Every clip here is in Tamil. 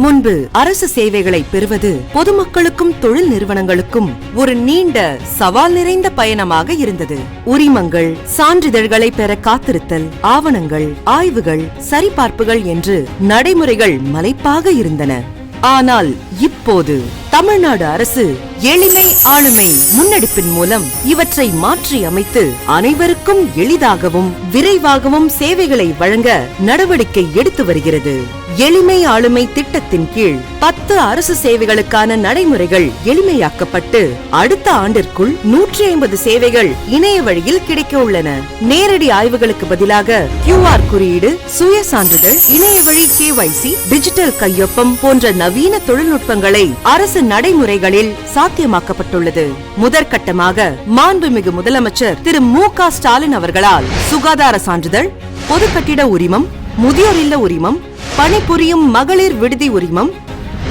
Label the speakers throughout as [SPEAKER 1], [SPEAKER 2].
[SPEAKER 1] முன்பு அரசு சேவைகளை பெறுவது பொதுமக்களுக்கும் தொழில் நிறுவனங்களுக்கும் ஒரு நீண்ட சவால் நிறைந்த பயணமாக இருந்தது. உரிமங்கள், சான்றிதழ்களை பெற காத்திருத்தல், ஆவணங்கள், ஆய்வுகள், சரிபார்ப்புகள் என்று நடைமுறைகள் மலைப்பாக இருந்தன. ஆனால் இப்போது தமிழ்நாடு அரசு எளிமை ஆளுமை முன்னெடுப்பின் மூலம் இவற்றை மாற்றி அமைத்து அனைவருக்கும் எளிதாகவும் விரைவாகவும் சேவைகளை வழங்க நடவடிக்கை எடுத்து வருகிறது. எளிமை ஆளுமை திட்டத்தின் கீழ் 10 அரசு சேவைகளுக்கான நடைமுறைகள் எளிமையாக்கப்பட்டு அடுத்த ஆண்டிற்குள் 150 சேவைகள் இணைய வழியில் கிடைக்க உள்ளன. நேரடி ஆய்வுகளுக்கு பதிலாக QR குறியீடு, சுய சான்றிதழ், இணைய வழி KYC, டிஜிட்டல் கையொப்பம் போன்ற நவீன தொழில்நுட்பங்களை அரசு நடைமுறைகளில் சாத்தியமாக்கப்பட்டுள்ளது. முதற்கட்டமாக மாண்புமிகு முதலமைச்சர் திரு மு.க. ஸ்டாலின் அவர்களால் சுகாதார சான்றிதழ், பொது கட்டிட உரிமம், முதியோர் இல்ல உரிமம், பணிபுரியும் மகளிர் விடுதி உரிமம்,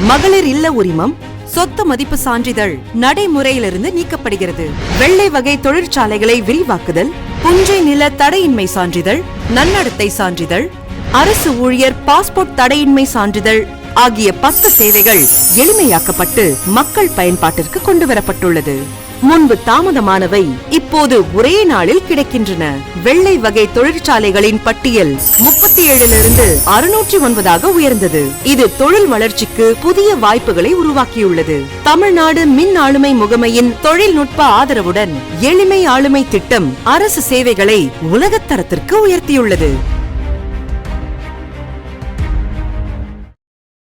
[SPEAKER 1] மகளிர் இல்ல உரிமம், சொத்து மதிப்பு சான்றிதழ் நடைமுறையிலிருந்து நீக்கப்படுகிறது. வெள்ளை வகை தொழிற்சாலைகளை விரிவாக்குதல், புஞ்சை நில தடையின்மை சான்றிதழ், நன்னடத்தை சான்றிதழ், அரசு ஊழியர் பாஸ்போர்ட் தடையின்மை சான்றிதழ் ஆகிய 10 சேவைகள் எளிமையாக்கப்பட்டு மக்கள் பயன்பாட்டிற்கு கொண்டுவரப்பட்டுள்ளது. முன்பு தாமதமானவை இப்போது ஒரே நாளில் கிடைக்கின்றன. வெள்ளை வகை தொழிற்சாலைகளின் பட்டியல் 37லிருந்து 609ஆக உயர்ந்தது. இது தொழில் வளர்ச்சிக்கு புதிய வாய்ப்புகளை உருவாக்கியுள்ளது. தமிழ்நாடு மின் ஆளுமை முகமையின் தொழில்நுட்ப ஆதரவுடன் எளிமை ஆளுமை திட்டம் அரசு சேவைகளை உலகத்தரத்திற்கு உயர்த்தியுள்ளது.